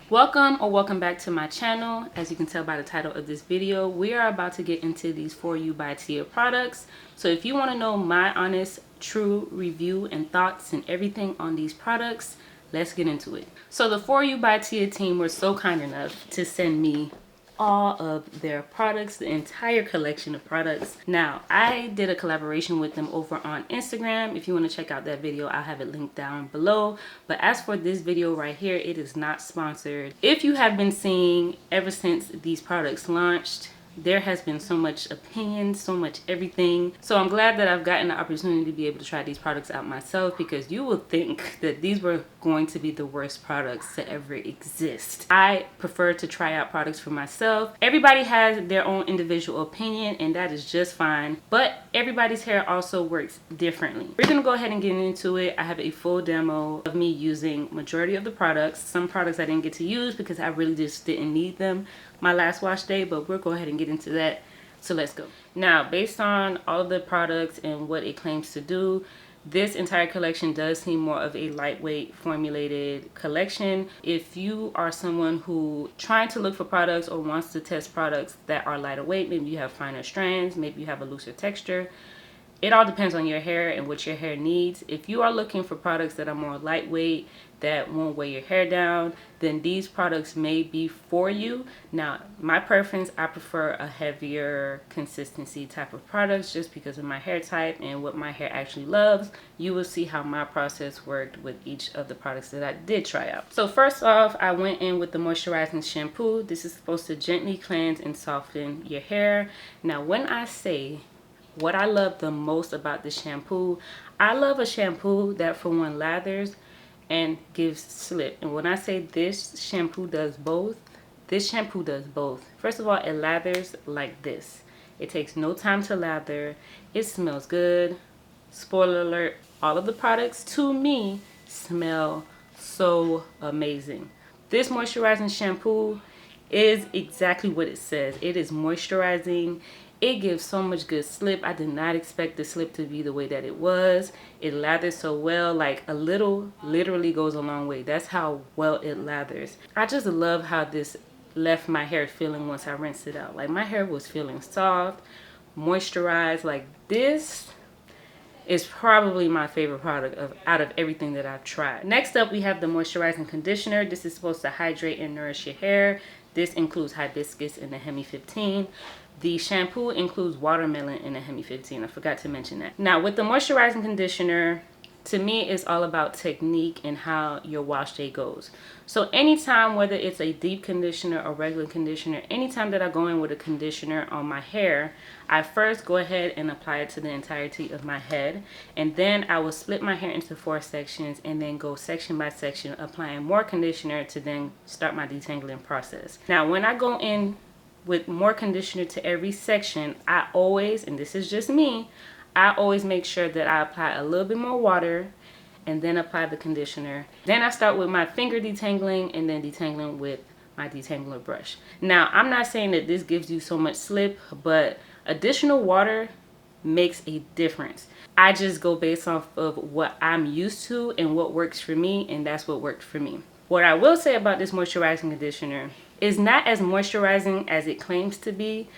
Welcome or welcome back to my channel. As you can tell by the title of this video, we are about to get into these For You by Tia products. So if you want to know my honest, true review and thoughts and everything on these products, let's get into it. So the For You by Tia team were so kind enough to send me all of their products, the entire collection of products. Now, I did a collaboration with them over on Instagram. If you want to check out that video, I'll have it linked down below. But as for this video right here, it is not sponsored. If you have been seeing ever since these products launched, there has been so much opinion, so much everything. So I'm glad that I've gotten the opportunity to be able to try these products out myself, because you would think that these were going to be the worst products to ever exist. I prefer to try out products for myself. Everybody has their own individual opinion, and that is just fine. But everybody's hair also works differently. We're gonna go ahead and get into it. I have a full demo of me using majority of the products. Some products I didn't get to use because I really just didn't need them my last wash day, but we'll go ahead and get into that. So let's go. Now, based on all of the products and what it claims to do, this entire collection does seem more of a lightweight formulated collection. If you are someone who trying to look for products or wants to test products that are lighter weight, maybe you have finer strands, maybe you have a looser texture, it all depends on your hair and what your hair needs. If you are looking for products that are more lightweight, that won't weigh your hair down, then these products may be for you. Now, my preference, I prefer a heavier consistency type of products just because of my hair type and what my hair actually loves. You will see how my process worked with each of the products that I did try out. So first off, I went in with the moisturizing shampoo. This is supposed to gently cleanse and soften your hair. Now, when I say what I love the most about this shampoo, I love a shampoo that, for one, lathers and gives slip. And when I say this shampoo does both, this shampoo does both. First of all, it lathers like this. It takes no time to lather. It smells good. Spoiler alert, all of the products to me smell so amazing. This moisturizing shampoo is exactly what it says. It is moisturizing. It gives so much good slip. I did not expect the slip to be the way that it was. It lathers so well, like a little literally goes a long way. That's how well it lathers. I just love how this left my hair feeling once I rinsed it out. Like, my hair was feeling soft, moisturized. Like, this is probably my favorite product out of everything that I've tried. Next up, we have the moisturizing conditioner. This is supposed to hydrate and nourish your hair. This includes hibiscus in the Hemi 15. The shampoo includes watermelon in the Hemi 15. I forgot to mention that. Now, with the moisturizing conditioner, to me, it's all about technique and how your wash day goes. So anytime, whether it's a deep conditioner or regular conditioner, anytime that I go in with a conditioner on my hair, I first go ahead and apply it to the entirety of my head. And then I will split my hair into 4 sections and then go section by section, applying more conditioner to then start my detangling process. Now, when I go in with more conditioner to every section, I always, and this is just me, I always make sure that I apply a little bit more water and then apply the conditioner. Then I start with my finger detangling and then detangling with my detangler brush. Now, I'm not saying that this gives you so much slip, but additional water makes a difference. I just go based off of what I'm used to and what works for me, and that's what worked for me. What I will say about this moisturizing conditioner is not as moisturizing as it claims to be,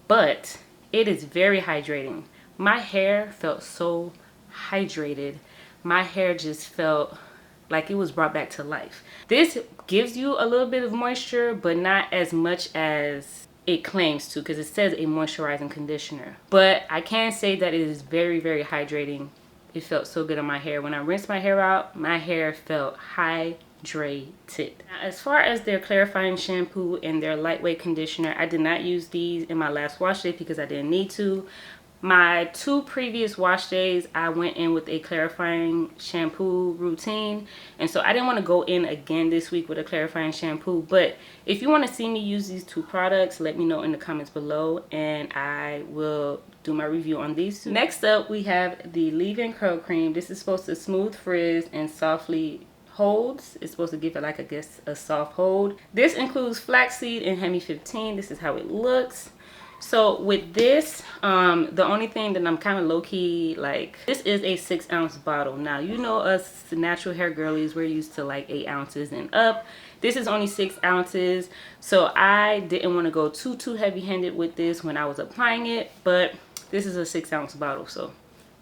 but it is very hydrating. My hair felt so hydrated. My hair just felt like it was brought back to life. This gives you a little bit of moisture, but not as much as it claims to, because it says a moisturizing conditioner. But I can say that it is very, very hydrating. It felt so good on my hair. When I rinsed my hair out, my hair felt hydrated. Now, as far as their clarifying shampoo and their lightweight conditioner, I did not use these in my last wash day because I didn't need to. My 2 previous wash days, I went in with a clarifying shampoo routine, and so I didn't want to go in again this week with a clarifying shampoo. But if you want to see me use these 2 products, let me know in the comments below and I will do my review on these 2. Next up, we have the leave-in curl cream. This is supposed to smooth frizz and softly holds. It's supposed to give it, like, I guess, a soft hold. This includes flaxseed and Hemi 15. This is how it looks. So with this, the only thing that I'm kind of low-key like, this is a 6-ounce bottle. Now, you know us natural hair girlies, we're used to like 8 ounces and up. This is only 6 ounces, so I didn't want to go too heavy-handed with this when I was applying it, but this is a 6-ounce bottle, so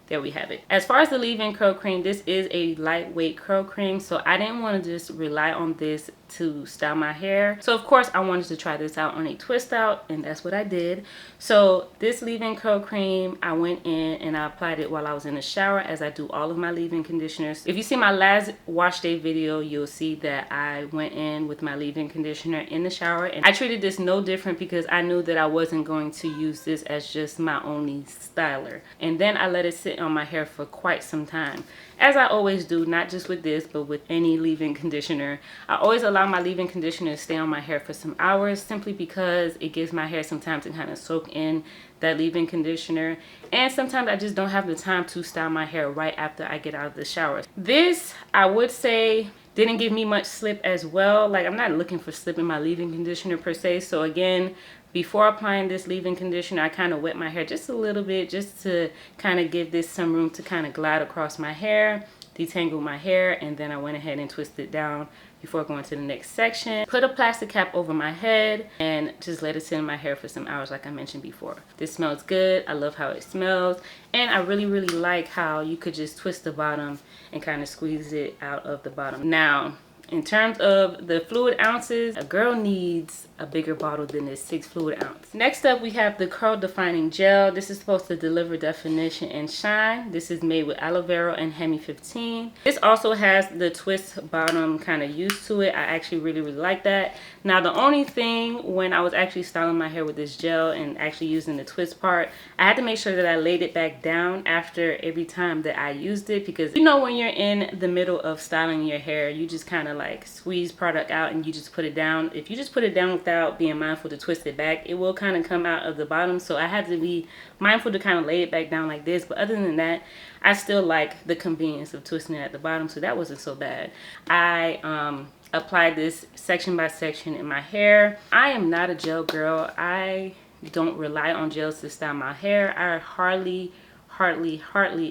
there we have it. As far as the leave-in curl cream, this is a lightweight curl cream, so I didn't want to just rely on this to style my hair. So of course I wanted to try this out on a twist out, and that's what I did. So this leave-in curl cream, I went in and I applied it while I was in the shower, as I do all of my leave-in conditioners. If you see my last wash day video, you'll see that I went in with my leave-in conditioner in the shower, and I treated this no different because I knew that I wasn't going to use this as just my only styler. And then I let it sit on my hair for quite some time, as I always do, not just with this but with any leave-in conditioner. I always allow my leave-in conditioner to stay on my hair for some hours, simply because it gives my hair some time to kind of soak in that leave-in conditioner, and sometimes I just don't have the time to style my hair right after I get out of the shower. This, I would say, didn't give me much slip as well. Like, I'm not looking for slip in my leave-in conditioner per se. So again, before applying this leave-in conditioner, I kind of wet my hair just a little bit, just to kind of give this some room to kind of glide across my hair, detangle my hair, and then I went ahead and twisted it down before going to the next section. Put a plastic cap over my head and just let it sit in my hair for some hours, like I mentioned before. This smells good. I love how it smells, and I really like how you could just twist the bottom and kind of squeeze it out of the bottom. Now, in terms of the fluid ounces, a girl needs a bigger bottle than this 6 fluid ounce. Next up, we have the curl defining gel. This is supposed to deliver definition and shine. This is made with aloe vera and Hemi 15. This also has the twist bottom kind of used to it. I actually really like that. Now, the only thing when I was actually styling my hair with this gel and actually using the twist part, I had to make sure that I laid it back down after every time that I used it, because you know when you're in the middle of styling your hair, you just kind of like squeeze product out and you just put it down. If you just put it down without being mindful to twist it back, it will kind of come out of the bottom. So I had to be mindful to kind of lay it back down like this. But other than that, I still like the convenience of twisting it at the bottom, so that wasn't so bad. I applied this section by section in my hair. I am not a gel girl. I don't rely on gels to style my hair. I hardly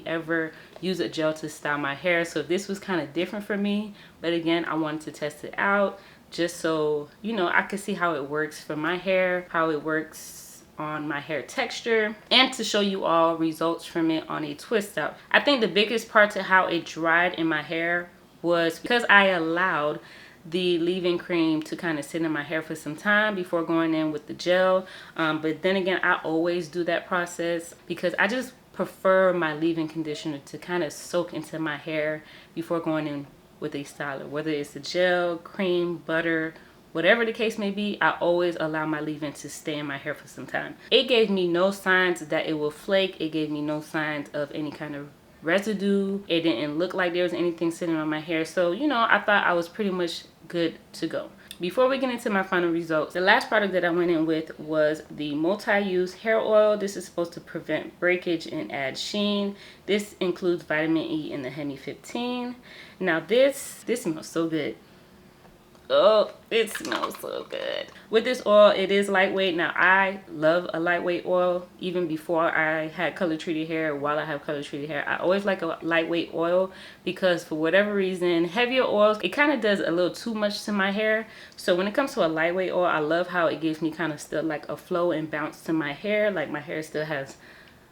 ever use a gel to style my hair, so this was kind of different for me. But again, I wanted to test it out just so you know I could see how it works for my hair, how it works on my hair texture, and to show you all results from it on a twist out. I think the biggest part to how it dried in my hair was because I allowed the leave-in cream to kind of sit in my hair for some time before going in with the gel. But then again, I always do that process because I just prefer my leave-in conditioner to kind of soak into my hair before going in with a styler. Whether it's a gel, cream, butter, whatever the case may be, I always allow my leave-in to stay in my hair for some time. It gave me no signs that it will flake. It gave me no signs of any kind of residue. It didn't look like there was anything sitting on my hair. So, you know, I thought I was pretty much good to go. Before we get into my final results, the last product that I went in with was the multi-use hair oil. This is supposed to prevent breakage and add sheen. This includes vitamin E in the Hemi 15. Now this smells so good. Oh, it smells so good. With this oil, it is lightweight. Now, I love a lightweight oil. Even before I had color treated hair, while I have color treated hair, I always like a lightweight oil because for whatever reason, heavier oils, it kind of does a little too much to my hair. So when it comes to a lightweight oil, I love how it gives me kind of still like a flow and bounce to my hair. Like my hair still has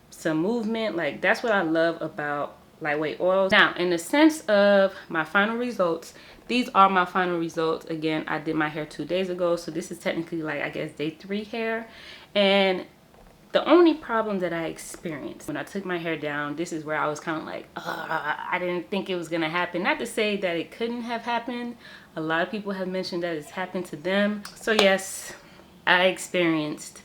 some movement. Like that's what I love about lightweight oils. Now, in the sense of my final results, these are my final results. Again, I did my hair 2 days ago, so this is technically like, I guess, day 3 hair. And the only problem that I experienced when I took my hair down, this is where I was kind of like, I didn't think it was gonna happen. Not to say that it couldn't have happened. A lot of people have mentioned that it's happened to them. So yes, I experienced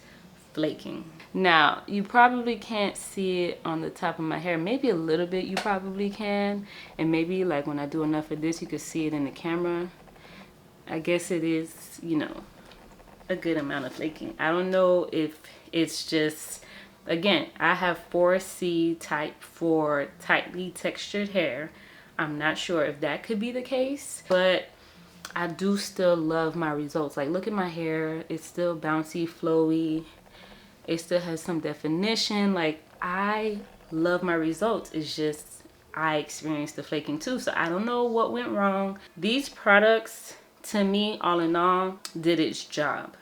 flaking. Now, you probably can't see it on the top of my hair. Maybe a little bit you probably can. And maybe like when I do enough of this, you can see it in the camera. I guess it is, you know, a good amount of flaking. I don't know if it's just, again, I have 4C type for tightly textured hair. I'm not sure if that could be the case, but I do still love my results. Like, look at my hair. It's still bouncy, flowy. It still has some definition. Like, I love my results. It's just I experienced the flaking too, so I don't know what went wrong. These products, to me, all in all, did its job.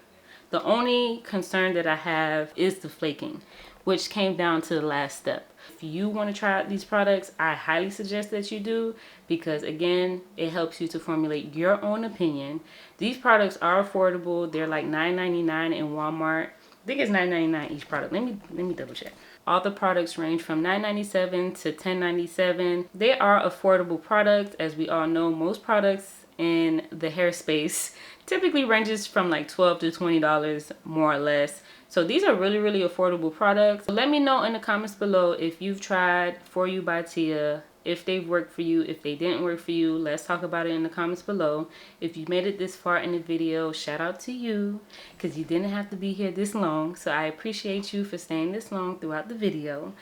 The only concern that I have is the flaking, which came down to the last step. If you want to try out these products, I highly suggest that you do, because again, it helps you to formulate your own opinion. These products are affordable. They're like $9.99 in Walmart. I think it's $9.99 each product. Let me double check. All the products range from $9.97 to $10.97. They are affordable products. As we all know, most products in the hair space typically ranges from like $12 to $20 more or less. So these are really, really affordable products. Let me know in the comments below if you've tried For You by Tia, if they've worked for you, if they didn't work for you. Let's talk about it in the comments below. If you made it this far in the video, shout out to you, because you didn't have to be here this long. So I appreciate you for staying this long throughout the video.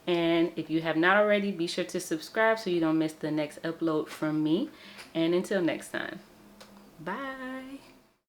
And if you have not already, be sure to subscribe so you don't miss the next upload from me. And until next time, bye.